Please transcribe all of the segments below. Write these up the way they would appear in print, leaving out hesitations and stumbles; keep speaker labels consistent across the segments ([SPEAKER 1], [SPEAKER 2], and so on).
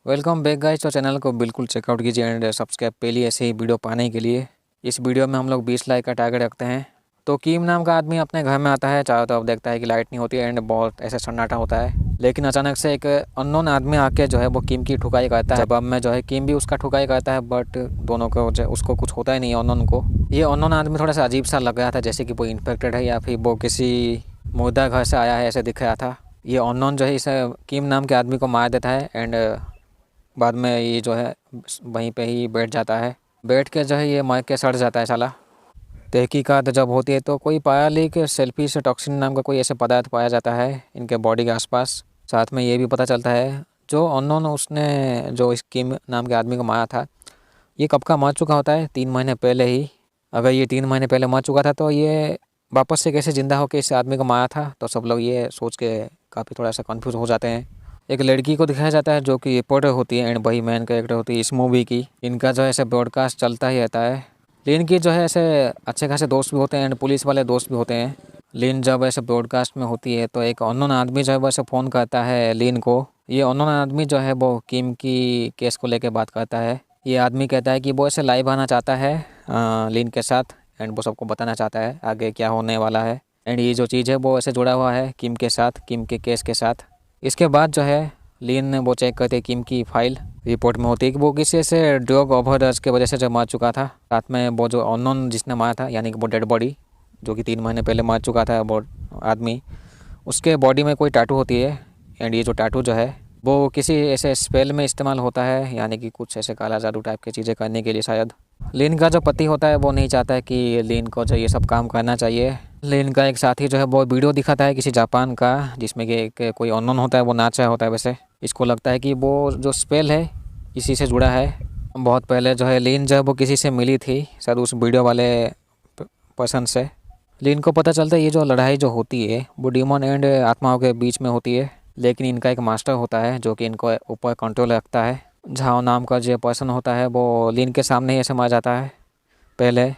[SPEAKER 1] Welcome back guys. तो channel को बिल्कुल चेकआउट कीजिए एंड सब्सक्राइब पहले ऐसे ही वीडियो पाने के लिए। इस वीडियो में हम लोग 20 लाइक का टारगेट रखते हैं। तो कीम नाम का आदमी अपने घर में आता है, चारों तरफ देखता है कि लाइट नहीं होती है एंड बहुत ऐसे सन्नाटा होता है। लेकिन अचानक से एक अननोन आदमी आके जो है वो कीम की ठुकाई करता है। जवाब में जो है कीम भी उसका ठुकाई करता है, बट दोनों को उसको कुछ होता ही नहीं है अननोन को। ये अननोन आदमी थोड़ा सा अजीब सा लग रहा था, जैसे कि वो इन्फेक्टेड है या फिर वो किसी मुर्दा घर से आया है, ऐसे दिख रहा था। ये अननोन जो है इस कीम नाम के आदमी को मार देता है एंड बाद में ये जो है वहीं पे ही बैठ जाता है। बैठ के जो है ये मर के सड़ जाता है साला। तहकीकात जब होती है तो कोई पाया ली कि सेल्फी से टॉक्सिन नाम का कोई ऐसे पदार्थ पाया जाता है इनके बॉडी के आसपास। साथ में ये भी पता चलता है जो अननोन उसने जो इस किम नाम के आदमी को मारा था, ये कब का मर चुका होता है, 3 महीने पहले ही। अगर ये 3 महीने पहले मर चुका था तो ये वापस से कैसे ज़िंदा होकर इस आदमी को मारा था। तो सब लोग ये सोच के काफ़ी थोड़ा सा कन्फ्यूज़ हो जाते हैं। एक लड़की को दिखाया जाता है जो कि रिपोर्टर होती है एंड वही मेन कैरेक्टर होती है इस मूवी की। इनका जो है ऐसे ब्रॉडकास्ट चलता ही रहता है। लिन की जो है ऐसे अच्छे खासे दोस्त भी होते हैं एंड पुलिस वाले दोस्त भी होते हैं। लिन जब ऐसे ब्रॉडकास्ट में होती है तो एक अननोन आदमी जो है वैसे फ़ोन करता है लिन को। ये अननोन आदमी जो है वो किम की केस को लेकर बात करता है। ये आदमी कहता है कि वो ऐसे लाइव आना चाहता है लिन के साथ एंड वो सबको बताना चाहता है आगे क्या होने वाला है। एंड ये जो चीज़ है वो ऐसे जुड़ा हुआ है किम के साथ, किम के केस के साथ। इसके बाद जो है लिन ने वो चेक करते किम की फाइल। रिपोर्ट में होती है कि वो किसी से ड्रग ओवरडोज के वजह से जब मर चुका था। साथ में वो जो अननोन जिसने मारा था, यानी कि वो डेड बॉडी जो कि 3 महीने पहले मर चुका था वो आदमी, उसके बॉडी में कोई टैटू होती है। एंड ये जो टैटू जो है वो किसी ऐसे स्पेल में इस्तेमाल होता है, यानी कि कुछ ऐसे काला जादू टाइप की चीज़ें करने के लिए शायद। लिन का जो पति होता है वो नहीं चाहता है कि लिन को जो ये सब काम करना चाहिए। लिन का एक साथी जो है वो वीडियो दिखाता है किसी जापान का, जिसमें कि एक कोई अननोन होता है वो नाच रहा होता है। वैसे इसको लगता है कि वो जो स्पेल है इसी से जुड़ा है। बहुत पहले जो है लिन जब वो किसी से मिली थी शायद उस वीडियो वाले पर्सन से। लिन को पता चलता है ये जो लड़ाई जो होती है वो डीमन एंड आत्माओं के बीच में होती है, लेकिन इनका एक मास्टर होता है जो कि इनको ऊपर कंट्रोल रखता है। झाओ नाम का जो पर्सन होता है वो लिन के सामने ही ऐसे मर जाता है। पहले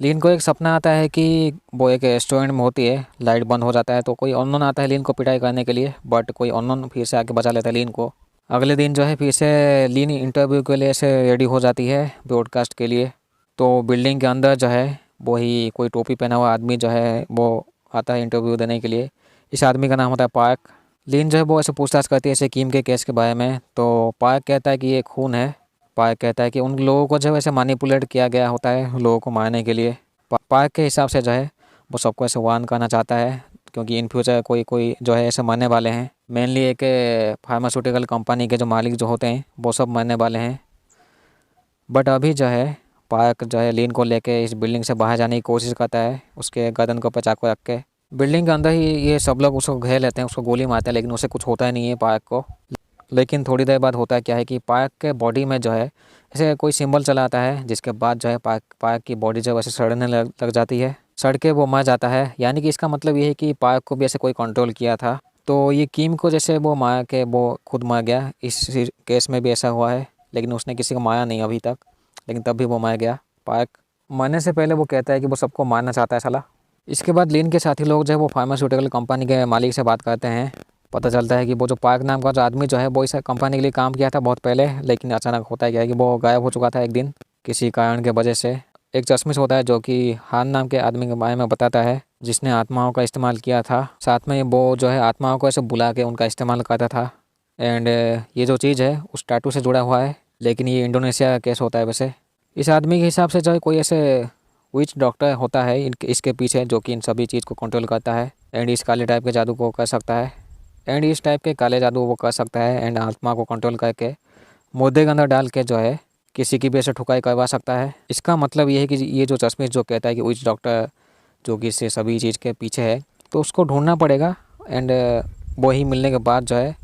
[SPEAKER 1] लिन को एक सपना आता है कि वो एक रेस्टोरेंट में होती है, लाइट बंद हो जाता है तो कोई अननोन आता है लिन को पिटाई करने के लिए, बट कोई अननोन फिर से आके बचा लेता है लिन को। अगले दिन जो है फिर से लिन इंटरव्यू के लिए ऐसे रेडी हो जाती है ब्रॉडकास्ट के लिए। तो बिल्डिंग के अंदर जो है वही कोई टोपी पहना हुआ आदमी जो है वो आता है इंटरव्यू देने के लिए। इस आदमी का नाम होता है पार्क। लिन जो है वो ऐसे पूछताछ करती है ऐसे कीम के केस के बारे में। तो पार्क कहता है कि ये खून है। पार्क कहता है कि उन लोगों को जो है ऐसे मैनिपुलेट किया गया होता है लोगों को मारने के लिए। पार्क के हिसाब से जो है वो सबको ऐसे वार्न करना चाहता है, क्योंकि इन फ्यूचर कोई कोई जो है ऐसे मरने वाले हैं। मेनली एक फार्मास्यूटिकल कंपनी के जो मालिक जो होते हैं वो सब मरने वाले हैं। बट अभी जो है पार्क जो है लिन को लेके इस बिल्डिंग से बाहर जाने की कोशिश करता है, उसके गर्दन को चाकू रख के। बिल्डिंग के अंदर ही ये सब लोग उसको घेर लेते हैं, उसको गोली मारते हैं, लेकिन उसे कुछ होता ही नहीं है पार्क को। लेकिन थोड़ी देर बाद होता है क्या है कि पार्क के बॉडी में जो है ऐसे कोई सिंबल चला आता है, जिसके बाद जो है पार्क की बॉडी जो वैसे सड़ने लग जाती है। सड़ के वो मर जाता है, यानी कि इसका मतलब ये है कि पार्क को भी ऐसे कोई कंट्रोल किया था। तो ये कीम को जैसे वो मार के वो खुद मर गया, इस केस में भी ऐसा हुआ है, लेकिन उसने किसी को मारा नहीं अभी तक, लेकिन तब भी वो मर गया। पार्क मरने से पहले वो कहता है कि वो सबको मारना चाहता है साला। इसके बाद लिन के साथी लोग जो है वो फार्मास्यूटिकल कंपनी के मालिक से बात करते हैं। पता चलता है कि वो जो पार्क नाम का जो आदमी जो है वो इस कंपनी के लिए काम किया था बहुत पहले, लेकिन अचानक होता है क्या है कि वो गायब हो चुका था एक दिन किसी कारण के वजह से। एक चश्मिश होता है जो कि हान नाम के आदमी के बारे में बताता है, जिसने आत्माओं का इस्तेमाल किया था। साथ में वो जो है आत्माओं को ऐसे बुला के उनका इस्तेमाल करता था। एंड ये जो चीज़ है उस टैटू से जुड़ा हुआ है, लेकिन ये इंडोनेशिया का केस होता है। वैसे इस आदमी के हिसाब से जो है कोई ऐसे विच डॉक्टर होता है इसके पीछे, जो कि इन सभी चीज़ को कंट्रोल करता है एंड इस काले टाइप के जादू को कर सकता है। एंड इस टाइप के काले जादू वो कर सकता है एंड आत्मा को कंट्रोल करके मुद्दे के अंदर डाल के जो है किसी की भी ऐसे ठुकाई करवा सकता है। इसका मतलब ये है कि ये जो चश्मिश जो कहता है कि विच डॉक्टर जो कि इससे सभी चीज़ के पीछे है, तो उसको ढूंढना पड़ेगा एंड वो ही मिलने के बाद जो है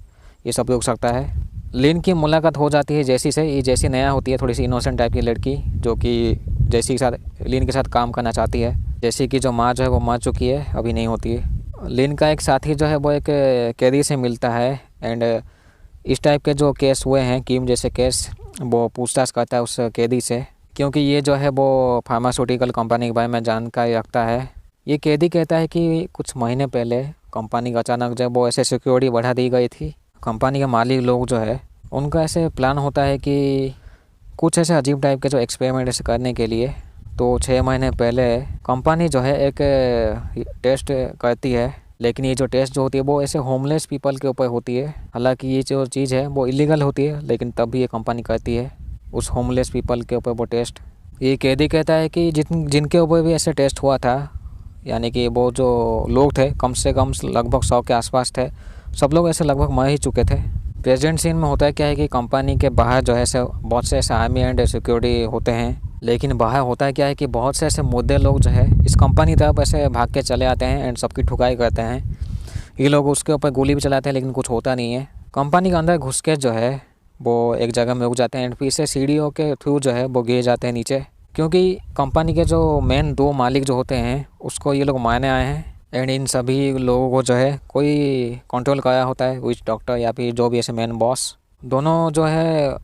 [SPEAKER 1] ये सब रुक सकता है। लिन की मुलाकात हो जाती है जैसी से। ये जैसी नया होती है, थोड़ी सी इनोसेंट टाइप की लड़की, जो कि जैसी के साथ लिन के साथ काम करना चाहती है। जैसी कि जो माँ जो है वो मर चुकी है, अभी नहीं होती है। लिन का एक साथी जो है वो एक कैदी से मिलता है एंड इस टाइप के जो केस हुए हैं कीम जैसे केस, वो पूछताछ करता है उस कैदी से, क्योंकि ये जो है वो फार्मास्यूटिकल कंपनी के बारे में जानकारी रखता है। ये कैदी कहता है कि कुछ महीने पहले कंपनी का अचानक जब वो ऐसे सिक्योरिटी बढ़ा दी गई थी। कंपनी के मालिक लोग जो है उनका ऐसे प्लान होता है कि कुछ ऐसे अजीब टाइप के जो एक्सपेरिमेंट ऐसे करने के लिए। तो 6 महीने पहले कंपनी जो है एक टेस्ट करती है, लेकिन ये जो टेस्ट जो होती है वो ऐसे होमलेस पीपल के ऊपर होती है। हालांकि ये जो चीज़ है वो इलीगल होती है, लेकिन तब भी ये कंपनी करती है उस होमलेस पीपल के ऊपर वो टेस्ट। ये कैदी कहता है कि जिनके ऊपर भी ऐसे टेस्ट हुआ था, यानी कि वो जो लोग थे कम से कम लगभग 100 के आसपास थे, सब लोग ऐसे लगभग मर ही चुके थे। प्रेजेंट सीन में होता है क्या है कि कंपनी के बाहर जो है ऐसे बहुत से ऐसे आर्मी एंड सिक्योरिटी होते हैं, लेकिन बाहर होता है क्या है कि बहुत से ऐसे मुद्दे लोग जो है इस कंपनी तरफ ऐसे भाग के चले आते हैं एंड सबकी ठुकाई करते हैं। ये लोग उसके ऊपर गोली भी चलाते हैं, लेकिन कुछ होता नहीं है। कंपनी के अंदर घुस के जो है वो एक जगह में रुक जाते हैं एंड फिर से सीढ़ियों के थ्रू जो है वो गिर जाते हैं नीचे, क्योंकि कंपनी के जो मेन 2 मालिक जो होते हैं उसको ये लोग मारने आए हैं। एंड इन सभी लोगों को जो है कोई कंट्रोल कराया होता है, विच डॉक्टर या फिर जो भी ऐसे मेन बॉस। दोनों जो है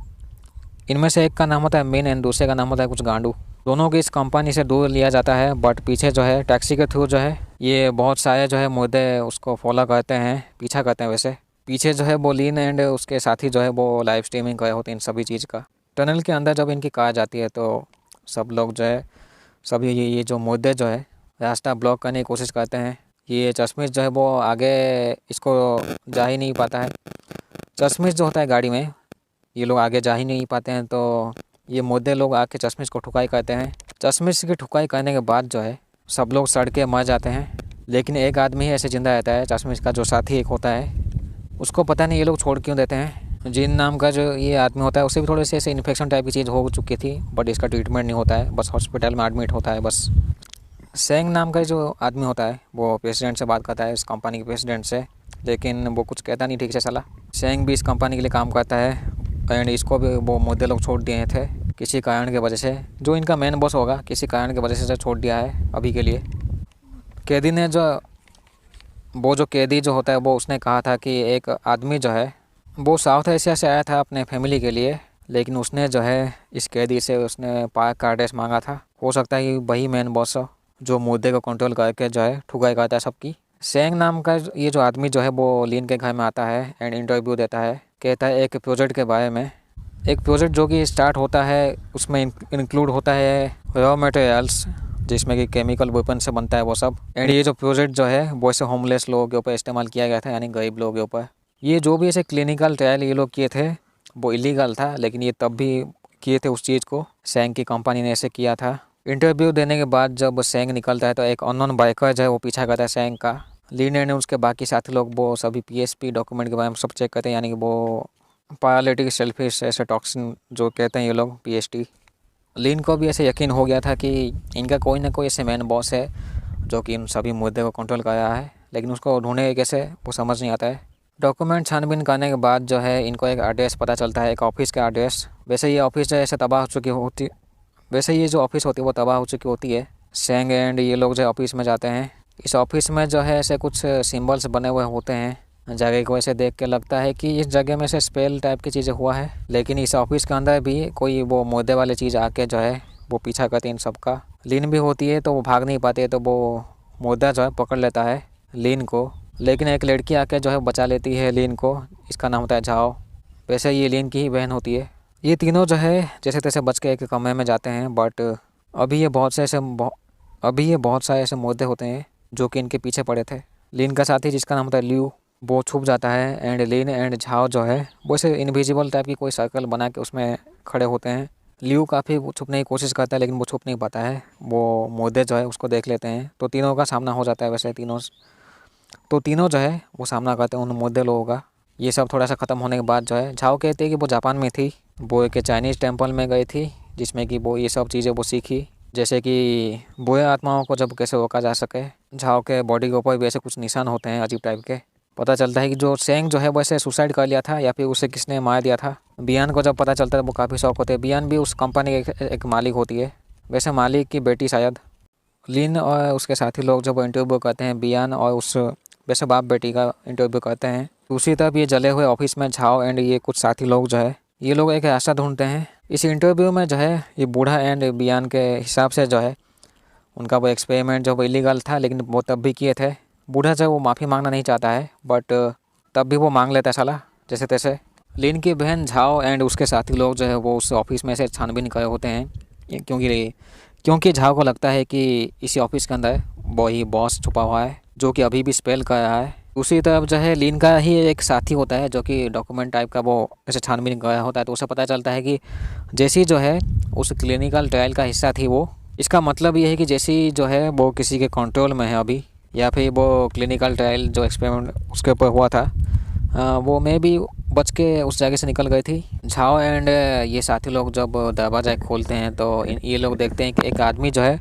[SPEAKER 1] इनमें से एक का नाम होता है मेन एंड दूसरे का नाम होता है कुछ गांडू। दोनों को इस कंपनी से दूर लिया जाता है, बट पीछे जो है टैक्सी के थ्रू जो है ये बहुत सारे जो है मुद्दे उसको फॉलो करते हैं, पीछा करते हैं। वैसे पीछे जो है वो लीन एंड उसके साथी जो है वो लाइव स्ट्रीमिंग कर होते हैं इन सभी चीज़ का। टनल के अंदर जब इनकी कार जाती है तो सब लोग जो है सभी ये जो मुद्दे जो है रास्ता ब्लॉक करने की कोशिश करते हैं। ये चश्मिश जो है वो आगे इसको जा ही नहीं पाता है। चश्मिश जो होता है गाड़ी में, ये लोग आगे जा ही नहीं पाते हैं, तो ये मुद्दे लोग आके चश्मिश को ठुकाई करते हैं। चश्मिश की ठुकाई करने के बाद जो है सब लोग सड़ के मर जाते हैं, लेकिन एक आदमी ही ऐसे ज़िंदा रहता है, चश्मिश का जो साथी एक होता है। उसको पता नहीं ये लोग छोड़ क्यों देते हैं। जिन नाम का जो ये आदमी होता है उसे भी थोड़े से ऐसे इन्फेक्शन टाइप की चीज़ हो चुकी थी, बट इसका ट्रीटमेंट नहीं होता है, बस हॉस्पिटल में एडमिट होता है बस। सेंग नाम का जो आदमी होता है वो प्रेसिडेंट से बात करता है, इस कंपनी के प्रेसिडेंट से, लेकिन वो कुछ कहता नहीं ठीक से साला। सेंग भी इस कंपनी के लिए काम करता है एंड इसको भी वो मुद्दे लोग छोड़ दिए थे किसी कारण की वजह से। जो इनका मेन बॉस होगा किसी कारण की वजह से छोड़ दिया है अभी के लिए। कैदी ने जो कैदी जो होता है वो उसने कहा था कि एक आदमी जो है वो साउथ एशिया से आया था अपने फैमिली के लिए, लेकिन उसने जो है इस कैदी से उसने पार्क का एड्रेस मांगा था। हो सकता है कि वही मेन बॉस हो जो मुद्दे को कंट्रोल करके जो है ठुकाई करता है सबकी। सेंग नाम का ये जो आदमी जो है वो लीन के घर में आता है एंड इंटरव्यू देता है। कहता है एक प्रोजेक्ट के बारे में, एक प्रोजेक्ट जो कि स्टार्ट होता है उसमें इंक्लूड होता है रॉ मटेरियल्स, जिसमें कि केमिकल वेपन से बनता है वो सब। एंड ये जो प्रोजेक्ट जो है वो ऐसे होमलेस लोगों के ऊपर इस्तेमाल किया गया था, यानी गरीब लोगों के ऊपर। ये जो भी ऐसे क्लिनिकल ट्रायल ये लोग किए थे वो इलीगल था, लेकिन ये तब भी किए थे उस चीज़ को। सेंग की कंपनी ने ऐसे किया था। इंटरव्यू देने के बाद जब सेंग निकलता है तो एक अननोन बाइकर जो है वो पीछा करता है सेंग का। लीन ने उसके बाकी साथी लोग वो सभी PSP डॉक्यूमेंट के बारे में सब चेक करते हैं, यानी कि वो पैरालिटिक सेल्फिश ऐसे टॉक्सिन जो कहते हैं ये लोग PST। लीन को भी ऐसे यकीन हो गया था कि इनका कोई ना कोई ऐसे मेन बॉस है जो कि इन सभी मुद्दे को कंट्रोल कर रहा है, लेकिन उसको ढूंढे कैसे वो समझ नहीं आता है। डॉक्यूमेंट छानबीन करने के बाद जो है इनको एक एड्रेस पता चलता है, एक ऑफिस का एड्रेस। वैसे ये ऑफिस जो है ऐसे तबाह हो चुकी होती वैसे ये जो ऑफिस होती है वो तबाह हो चुकी होती है। सेंग एंड ये लोग जो ऑफिस में जाते हैं। इस ऑफिस में जो है ऐसे कुछ सिंबल्स बने हुए होते हैं। जगह को ऐसे देख के लगता है कि इस जगह में से स्पेल टाइप की चीज़ें हुआ है, लेकिन इस ऑफिस के अंदर भी कोई वो मुद्दे वाली चीज़ आके जो है वो पीछा करती है इन सबका। लीन भी होती है तो वो भाग नहीं पाते, तो वो मुद्दा जो है पकड़ लेता है लीन को, लेकिन एक लड़की आके जो है बचा लेती है लीन को। इसका नाम होता है झाओ। वैसे ये लीन की ही बहन होती है। ये तीनों जो है जैसे तैसे बच के एक कमरे में जाते हैं, बट अभी ये बहुत सारे ऐसे मुद्दे होते हैं जो कि इनके पीछे पड़े थे। लीन का साथी जिसका नाम होता है ल्यू, वो छुप जाता है एंड लीन एंड झाओ जो है वो ऐसे इनविजिबल टाइप की कोई सर्कल बना के उसमें खड़े होते हैं। ल्यू काफ़ी छुपने की कोशिश करता है, लेकिन वो छुप नहीं पाता है। वो मुद्दे जो है उसको देख लेते हैं, तो तीनों का सामना हो जाता है। वैसे तीनों जो है वो सामना करते हैं उन मुद्दे लोगों का। ये सब थोड़ा सा ख़त्म होने के बाद जो है झाओ कहती है कि वो जापान में थी, वो एक चाइनीज़ टेम्पल में गई थी जिसमें कि वो ये सब चीज़ें वो सीखी, जैसे कि बुरे आत्माओं को जब कैसे रोका जा सके। झाओ के बॉडी के ऊपर भी ऐसे कुछ निशान होते हैं अजीब टाइप के। पता चलता है कि जो सेंग जो है वो ऐसे सुसाइड कर लिया था या फिर उसे किसने मार दिया था। बियान को जब पता चलता है वो काफ़ी शौक होते हैं। बियान भी उस कंपनी की एक मालिक होती है, वैसे मालिक की बेटी शायद। लीन और उसके साथी लोग जब इंटरव्यू करते हैं बियान और उस वैसे बाप बेटी का इंटरव्यू करते हैं, दूसरी तरफ ये जले हुए ऑफिस में झाओ एंड ये कुछ साथी लोग जो है ये लोग एक रास्ता ढूंढते हैं। इस इंटरव्यू में जो है ये बूढ़ा एंड बियान के हिसाब से जो है उनका वो एक्सपेरिमेंट जो वो इलीगल था, लेकिन वो तब भी किए थे। बूढ़ा जो वो माफ़ी मांगना नहीं चाहता है, बट तब भी वो मांग लेता है साला जैसे तैसे। लिन की बहन झाओ एंड उसके साथी लोग जो है वो उस ऑफिस में से छानबीन कर रहे होते हैं, क्योंकि क्योंकि झाओ को लगता है कि इसी ऑफिस के अंदर वही बॉस छुपा हुआ है जो कि अभी भी स्पेल कर रहा है। दूसरी तरफ जो है लिन का ही एक साथी होता है जो कि डॉक्यूमेंट टाइप का वो ऐसे छानबीन कर रहा होता है। तो उसे पता चलता है कि जैसी जो है उस क्लिनिकल ट्रायल का हिस्सा थी वो। इसका मतलब ये है कि जैसी जो है वो किसी के कंट्रोल में है अभी, या फिर वो क्लिनिकल ट्रायल जो एक्सपेरिमेंट उसके ऊपर हुआ था वो मैं भी बच के उस जगह से निकल गई थी। झाओ एंड ये साथी लोग जब दरवाज़ा खोलते हैं तो ये लोग देखते हैं कि एक आदमी जो है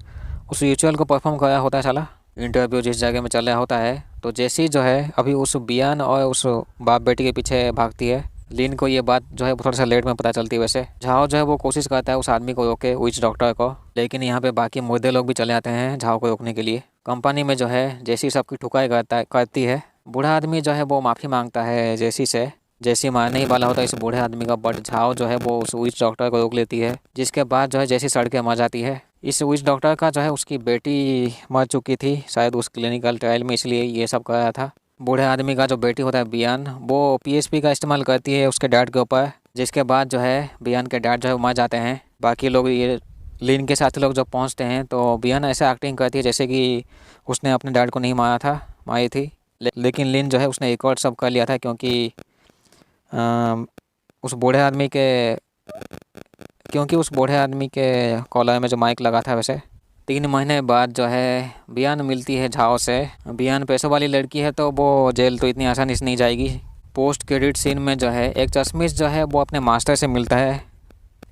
[SPEAKER 1] उस रिचुअल को परफॉर्म कर रहा होता है। साला इंटरव्यू जिस जगह में चल रहा होता है, तो जैसी जो है अभी उस बियान और उस बाप बेटी के पीछे भागती है। लिन को ये बात जो है थोड़ा सा लेट में पता चलती है। वैसे झाओ जो है वो कोशिश करता है उस आदमी को रोके, विच डॉक्टर को, लेकिन यहाँ पे बाकी मुर्दे लोग भी चले आते हैं झाओ को रोकने के लिए। कंपनी में जो है जैसी सबकी ठुकाई करती है। बूढ़ा आदमी जो है वो माफ़ी मांगता है जैसी से। जैसी मारने ही वाला होता है इस बूढ़े आदमी का, बट झाओ जो है वो उस विच डॉक्टर को रोक लेती है, जिसके बाद जो है जैसी सड़ के मर जाती है। इस विच डॉक्टर का जो है उसकी बेटी मर चुकी थी शायद उस क्लिनिकल ट्रायल में, इसलिए ये सब कर रहा था। बूढ़े आदमी का जो बेटी होता है बियान, वो पीएसपी का इस्तेमाल करती है उसके डैड के ऊपर, जिसके बाद जो है बियान के डैड जो है मर जाते हैं। बाकी लोग ये लिन के साथ लोग जब पहुंचते हैं तो बियान ऐसे एक्टिंग करती है जैसे कि उसने अपने डैड को नहीं मारी थी। लेकिन लिन जो है उसने रिकॉर्ड सब कर लिया था, क्योंकि उस बूढ़े आदमी के कॉलर में जो माइक लगा था। वैसे 3 महीने बाद जो है बियान मिलती है झाओ से। बियान पैसों वाली लड़की है तो वो जेल तो इतनी आसानी से नहीं जाएगी। पोस्ट क्रेडिट सीन में जो है एक चश्मिश जो है वो अपने मास्टर से मिलता है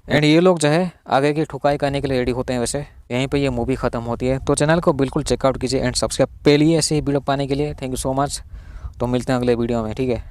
[SPEAKER 1] एंड ये लोग जो है आगे की ठुकाई करने के लिए रेडी होते हैं। वैसे यहीं पे ये मूवी ख़त्म होती है। तो चैनल को बिल्कुल चेकआउट कीजिए एंड सब्सक्राइब पहले ऐसे ही वीडियो पाने के लिए। Thank you so much. तो मिलते हैं अगले वीडियो में, ठीक है।